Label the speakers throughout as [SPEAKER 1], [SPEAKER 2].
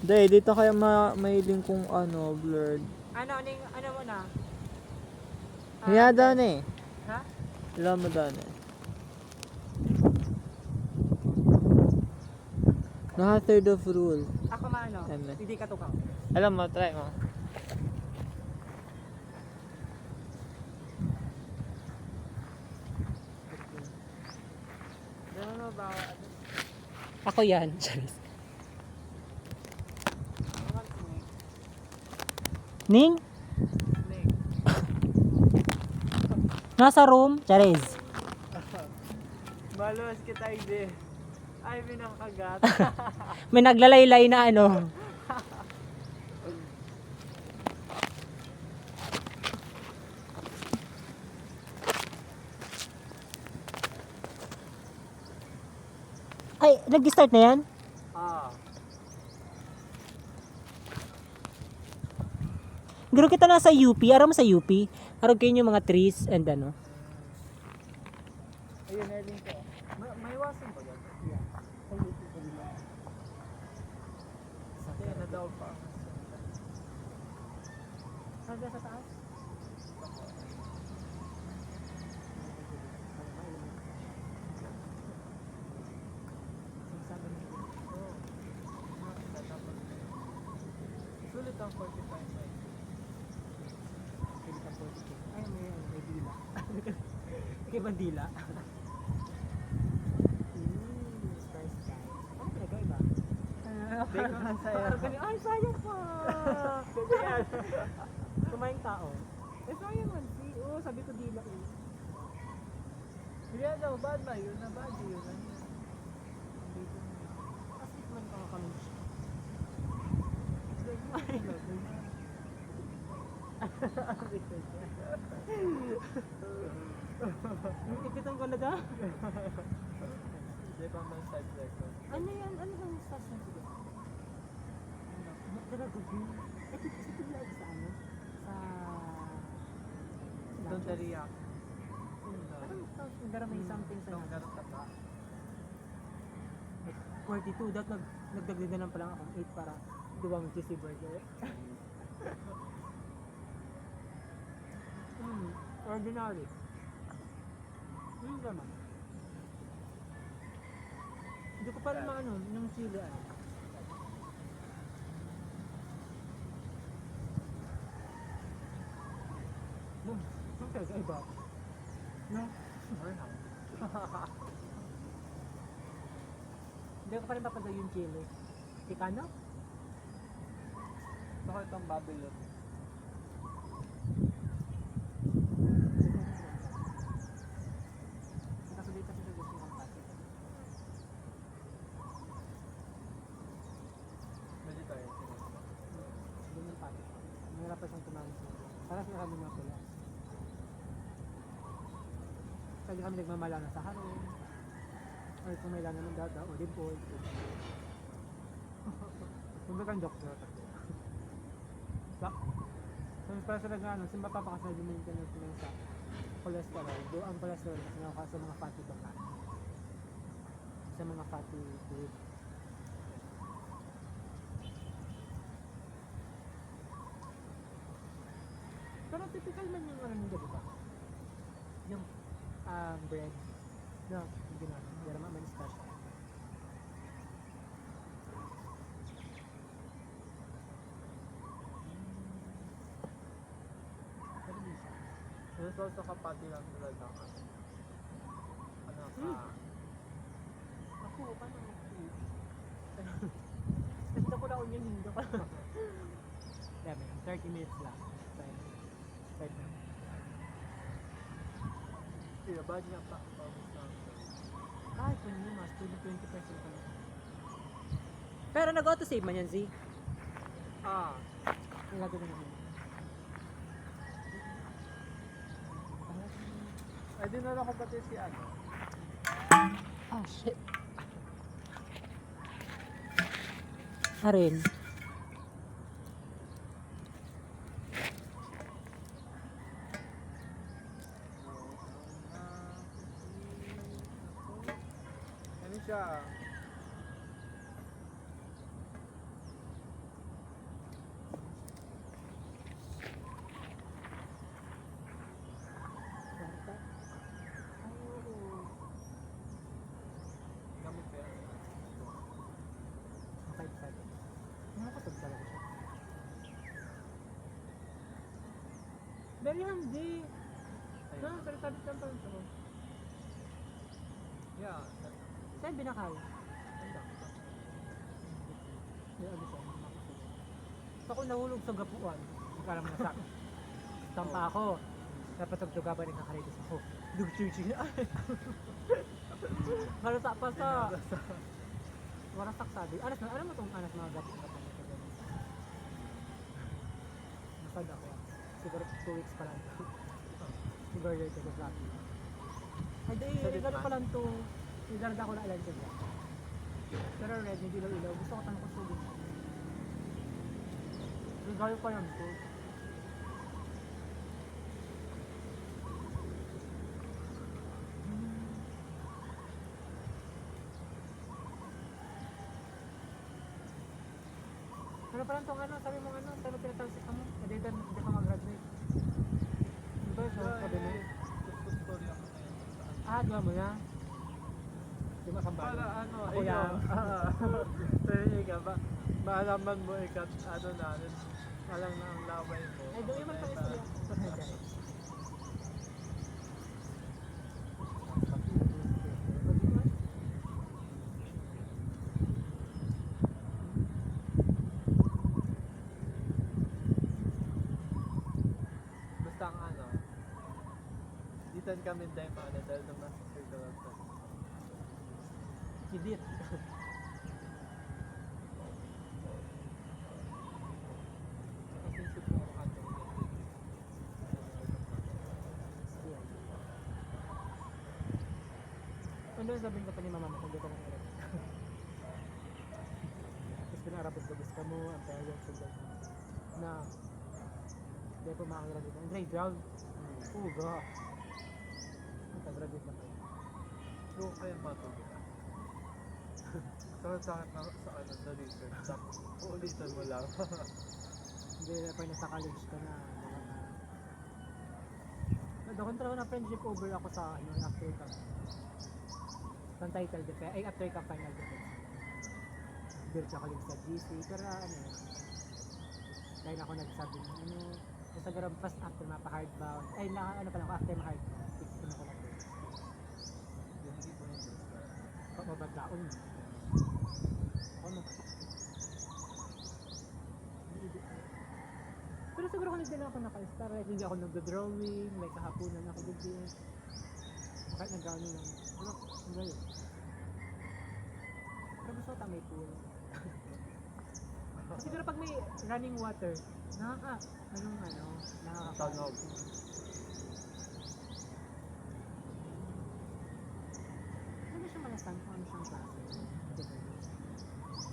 [SPEAKER 1] Day, dito kaya mailing kung ano, blurred.
[SPEAKER 2] Ano mo na?
[SPEAKER 1] Hiya doon eh.
[SPEAKER 2] Ha?
[SPEAKER 1] Alam mo doon eh. Naka third of rule.
[SPEAKER 2] Ako maano?
[SPEAKER 1] Eme.
[SPEAKER 2] Hindi ka tukang.
[SPEAKER 1] Alam mo, try mo.
[SPEAKER 2] Ano mo ba? Ako yan. Charis. Ning? Nasa room? Charis.
[SPEAKER 1] Malos kita hindi. Ay, minakagat.
[SPEAKER 2] May naglalaylay na ano. Ay, nag-start na yan?
[SPEAKER 1] Ah.
[SPEAKER 2] Garo kita nasa UP. Aram mo sa UP? Aram kayo yung mga trees and ano.
[SPEAKER 1] Ayun, nailing ko. May wasan ko dyan. Yeah. Sakya na daw pa.
[SPEAKER 2] Saan sa taas?
[SPEAKER 1] Sulit ang 45 miles.
[SPEAKER 2] Ay, may dila. Kay Bandila. First time. Ano pinagkaiba? Ay, sayang pa! Kumain tao. Eh, sayang man. Oo, sabi ko dila eh.
[SPEAKER 1] Hindi daw, bad ba yun? Na bad yun.
[SPEAKER 2] Asik man ka kami. Ipitan ko na da?
[SPEAKER 1] Hindi pa man side record.
[SPEAKER 2] Ano yan? Ano bang station ko? Dalago din. Eh, sa tiglag sa ano? Sa...
[SPEAKER 1] Doon sa Riyak.
[SPEAKER 2] Parang nagdara may something sa
[SPEAKER 1] Doon
[SPEAKER 2] natin.
[SPEAKER 1] ganun ka ba?
[SPEAKER 2] 42, dat nagdagdagan pa lang akong 8 para duwang cheesy burger. Ordinary. Naman. Hindi ko pa rin maano, yung sili ano. Siyempre, sa iba. No? Hindi ko pa rin papagay yung chili. Tikano?
[SPEAKER 1] Baka itong Babylon.
[SPEAKER 2] Kaso dito kasi gusto ng pati.
[SPEAKER 1] Vegetarian.
[SPEAKER 2] Hindi ng pati. Mahirap pa siyang kumain sa mga. Para sa kami mga pula. Kaya kami nagmamalana sa harong. Or kung may lana ng dada o dimple. Kung ba kang doktor kasi. Kung para sa nag-ano, simba pa kasi maintenance lang sa cholesterol. Do ang cholesterol kasi nakuha sa mga fatty baka. Sa mga fatty food. Pero typical man yung ano nila, di ba? Yung bread. No, hindi na. Hindi naman man special. Pero di siya.
[SPEAKER 1] Yung sauce kapati lang talaga. Ano ka?
[SPEAKER 2] Ako, paano ako? Ganda ko na onion, hindi ko. Dami, 30 minutes lang. Right now.
[SPEAKER 1] Sila, bad niya pa.
[SPEAKER 2] Ay, kung yun, mas 20% pa lang. Pero nag-auto-save man yan, Z.
[SPEAKER 1] Ah.
[SPEAKER 2] Nilagay na naman.
[SPEAKER 1] Ay, dinala ko pati si ano.
[SPEAKER 2] Oh, shit. Arin.
[SPEAKER 1] Ano siya?
[SPEAKER 2] Very handy.
[SPEAKER 1] Ayun.
[SPEAKER 2] No, pero sabi lang pala ito.
[SPEAKER 1] Yeah.
[SPEAKER 2] Saan binakal?
[SPEAKER 1] Ano?
[SPEAKER 2] Yung ano siya, makusog. So ako nahulog sa gapuan. Hindi ka alam na sa Tampa ako. Napatugtuga ba nagkakaritis ako? Dugchuchi. Halata pa sa warasak sabi. Anas na, alam mo itong anas mga gapuan ka pa nito ganun. Masad ako. Siguro 2 weeks pa lang. Siguro yun ito sa akin. Ay di, gano'n pa lang ito. Idarga ko na alam ko niya. Pero red, hindi ilaw-ilaw. Gusto ko tanong kusugin. Regalo pa lang ito. Ano pa lang itong ano, sabi mo ano, sabi pinatalsik ka mo. Hindi ka mag-graduate. Diba, so, sabi mo.
[SPEAKER 1] Story ako na yun.
[SPEAKER 2] Ah, diba mo na? Di ba kambal?
[SPEAKER 1] Para ano,
[SPEAKER 2] Ako
[SPEAKER 1] ikaw.
[SPEAKER 2] yan.
[SPEAKER 1] Pero ka ba? Maalaman mo ikat, ano na, alam na ang laway mo.
[SPEAKER 2] Ay, doon yung pang istorya.
[SPEAKER 1] Basta ang ano, ditan kami dahil paano dahil nung nasa circle of time.
[SPEAKER 2] Kidit.
[SPEAKER 1] Kasi shoot mo ako ato.
[SPEAKER 2] Ano yung sabihin ka pa ni mama mo kung di ka nang alam? Tapos pinarapos bagis ka mo, ang parents and like, na hindi po makagraduate ka. Andre, drug? Uga. Nakagraduate na kayo.
[SPEAKER 1] So, kaya ba ito? Sakit na sa ano, sa research. Tapos, uulitan mo lang.
[SPEAKER 2] Hindi, pag nasa college ka na, nagkakontra ko na friendship over ako sa ano, after ka. Sa title defense, ay after ka final defense. Diretso ako lang sa GC, pero ano, dahil ako nagsabi ng ano, sa garab fast after mapa-hardbound, ay na, ano pala ako, after ma-hardbound, fix ko na ko lang.
[SPEAKER 1] Hindi ko yun.
[SPEAKER 2] Mabaglaon. Ako naman. Pero siguro kung hindi na ako naka-star, like, hindi ako nag-drawing, like kahaponan ako din. Kahit nag-ano lang. Pero, ang gayon. Pero gusto ko may pool. Siguro pag may running water, nakaka-tunog.
[SPEAKER 1] Tunog.
[SPEAKER 2] Hindi siya malasan kung ano siyang klase.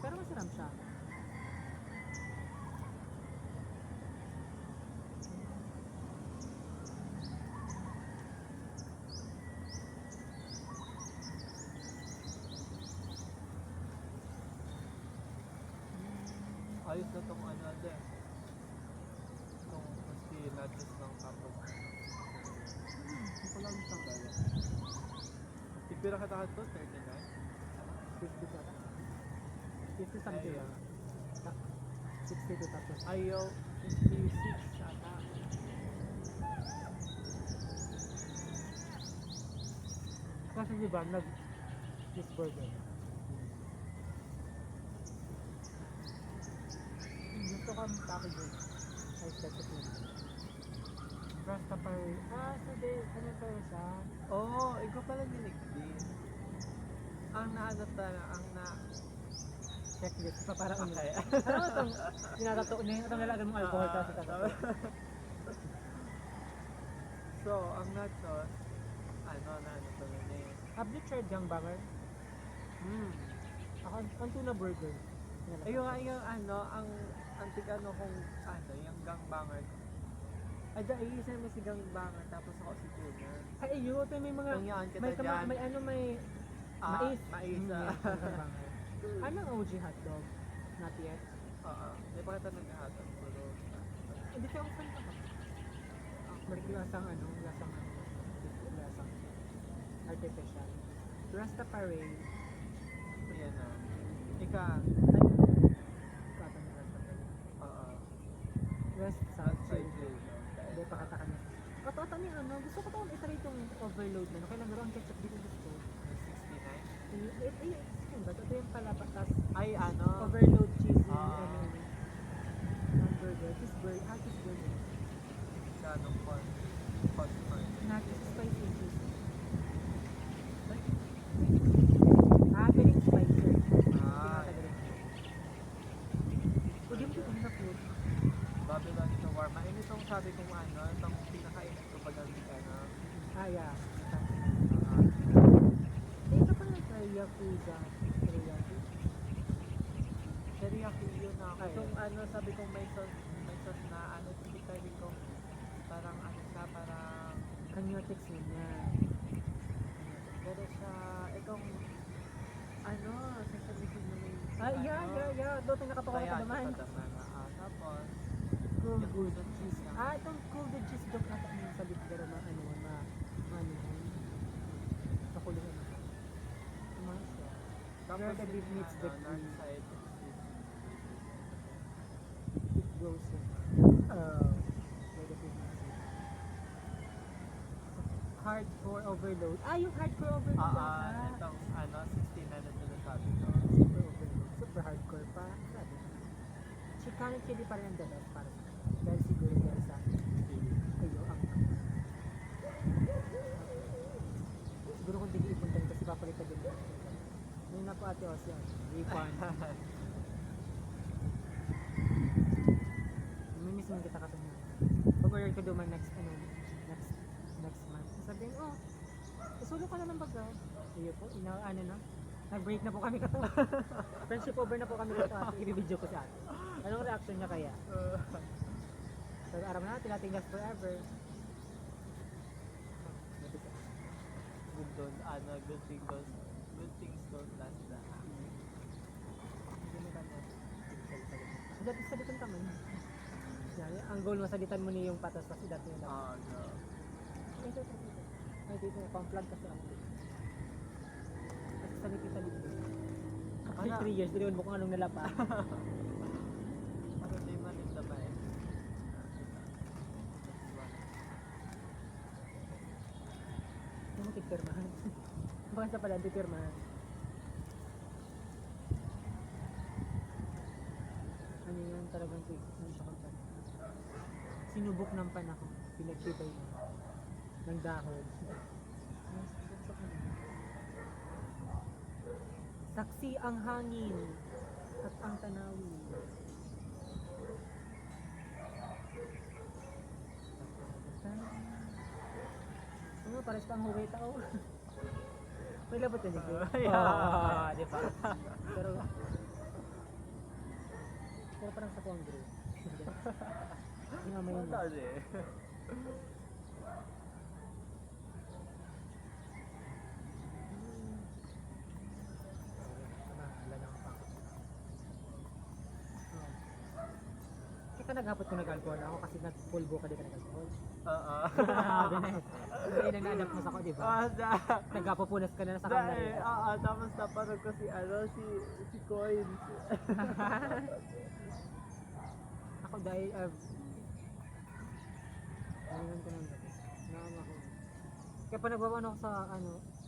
[SPEAKER 2] Pero masarap siya.
[SPEAKER 1] Ayos na itong ano din. Itong maski natin ng kapag.
[SPEAKER 2] Hindi ko lang isang gala.
[SPEAKER 1] Ipira ka takot to, 39?
[SPEAKER 2] 50 ka. 50 something.
[SPEAKER 1] Ayaw.
[SPEAKER 2] 62 tapos.
[SPEAKER 1] Ayaw, 56 ata.
[SPEAKER 2] Kasi diba, nag-cheeseburger. Gusto kang packaging. Ay, specific. Rastafari. Ah, so they, ano pa yun siya?
[SPEAKER 1] Oo, ikaw pala niligpit. Ang nahanap na, ang na...
[SPEAKER 2] Checklist pa para ano.
[SPEAKER 1] Okay.
[SPEAKER 2] Ano mo itong tinatato niya? Itong nalagan mong alcohol tapos itatato.
[SPEAKER 1] So, ang nachos, ano to nun eh.
[SPEAKER 2] Have you tried gangbanger? Ako, ang tuna burger.
[SPEAKER 1] Ayun, ano, ang tig-ano kung, ano, yung gangbanger. Ay, isa mo si gangbanger, tapos ako si tuna.
[SPEAKER 2] Ay, ayun. Ito may mga,
[SPEAKER 1] Yung yan kita
[SPEAKER 2] may,
[SPEAKER 1] dyan.
[SPEAKER 2] may ano, may
[SPEAKER 1] Ah,
[SPEAKER 2] mais.
[SPEAKER 1] mais,
[SPEAKER 2] Mm,
[SPEAKER 1] ah.
[SPEAKER 2] yes, gangbanger. Anong OG hotdog? Not yet.
[SPEAKER 1] Oo, hindi pa kita naghahatag, pero...
[SPEAKER 2] Hindi siya usan ka ba? Lasang ano, lasang artificial. Rastafari.
[SPEAKER 1] Ayan na. Ika,
[SPEAKER 2] Katang Rastafari.
[SPEAKER 1] oo.
[SPEAKER 2] West, South,
[SPEAKER 1] Outside
[SPEAKER 2] Chile.
[SPEAKER 1] Chile.
[SPEAKER 2] Hindi pa katakan na Patata ni ano, gusto ko tawag itry itong overload na. Kailan gano'n ang ketchup dito gusto.
[SPEAKER 1] 69.
[SPEAKER 2] Yun ba? Ito yung pala patas.
[SPEAKER 1] Ay, ano?
[SPEAKER 2] Overload cheesy,
[SPEAKER 1] Ah.
[SPEAKER 2] hamburger, cheeseburger.
[SPEAKER 1] Sa anong corn?
[SPEAKER 2] Nachos, spicy cheese. Piling spicer.
[SPEAKER 1] Ah,
[SPEAKER 2] Pwede mo ito na food.
[SPEAKER 1] Babylon shawarma. Yun itong sabi kong ano, itong pinakainit ko pag ano.
[SPEAKER 2] Ah, yeah.
[SPEAKER 1] ah,
[SPEAKER 2] Ito pa na sa Yakuza. Teriyaki.
[SPEAKER 1] teriyaki yun na.
[SPEAKER 2] Ay.
[SPEAKER 1] Itong ano, sabi kong may sauce na ano, sabi ko parang ano siya, parang
[SPEAKER 2] Kanyotex yun yan.
[SPEAKER 1] pero siya, itong ano, sasabihin mo may
[SPEAKER 2] Ah, yeah. Doon tayo nakapakawa
[SPEAKER 1] kaya
[SPEAKER 2] ka naman.
[SPEAKER 1] tapos
[SPEAKER 2] Cool
[SPEAKER 1] yung
[SPEAKER 2] good.
[SPEAKER 1] udon cheese na.
[SPEAKER 2] Ah, itong cool good cheese dog ata yung sa bitgara na ano, nakulungan. Tumakas siya.
[SPEAKER 1] Tapos
[SPEAKER 2] Where the beef
[SPEAKER 1] yung
[SPEAKER 2] meets the
[SPEAKER 1] ano,
[SPEAKER 2] cream.
[SPEAKER 1] north side is
[SPEAKER 2] It goes in. Where the beef meets the hardcore overload. Ah, yung hardcore overload.
[SPEAKER 1] itong ano, 16 na sinasabi ko.
[SPEAKER 2] Super overload. Super hardcore pa. Grabe. Chicano chili pa rin ang the best para sa akin. Dahil siguro dahil sa ayo ang siguro kung hindi ipunta rin kasi papalitan din. Ngayon na po ate Osya. Refund. Namimiss man kita kasi nga. Pag-order ko duman next month. Sabihin, isulo ka na ng baga. Iyo po, ano na. Nag-break na po kami kato. Friendship over na po kami kato ate. Ibibidyo ko sa ate. Anong reaction niya kaya? So, araw na natin, nating last forever.
[SPEAKER 1] Good things don't last na.
[SPEAKER 2] Salitan ka man. Yan, ang goal mo, salitan mo niya yung patas kasi dati yung dapat.
[SPEAKER 1] No.
[SPEAKER 2] Ito. Ay, dito na, pang-plug kasi ako. Kasi salitin. After
[SPEAKER 1] Ano?
[SPEAKER 2] 3 years, diniwan mo kung anong nalapa.
[SPEAKER 1] Ano di maninda ba eh?
[SPEAKER 2] Hindi mo titirmahan. Baka sa pala, titirmahan. Ano yan, talagang ano siya kang pan. Sinubok ng panahon, pinagtibay mo. Ng dahon. Saksi ang hangin at ang tanawin. Ano, pares pang huwi tao. May labot yun dito. Di ba? Pero parang sa kuwang bro. Hindi nga may yun.
[SPEAKER 1] Ano eh?
[SPEAKER 2] Kaya ka naghapot ko nag-alcohol ako kasi nag-pulbo ka di ka nag-alcohol.
[SPEAKER 1] Oo.
[SPEAKER 2] Grabe na eh. Hindi na na-adapt mo sa ko, di ba? Nagkapupunas ka na sa camera.
[SPEAKER 1] Tapos naparag ko si si Coins.
[SPEAKER 2] Ako dahil, ayun ko nang gabi. Naam ako. Kaya pa nagbabaon ako sa,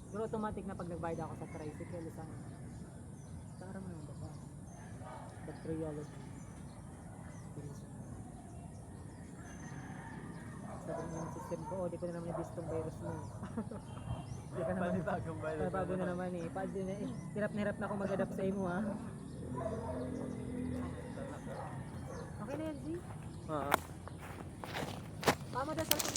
[SPEAKER 2] pero automatic na pag nagbayad ako sa tricycle, sa araw mo naman ba? Bacteriology. Sabi ng immune system ko, di ko na naman i-boost tong virus mo. Di ka naman,
[SPEAKER 1] Panibagong virus.
[SPEAKER 2] bago na naman eh. Hirap na hirap na ako mag-adapt sa imo ha. Okay na yan, Z?
[SPEAKER 1] Oo.
[SPEAKER 2] Mama, dasal ko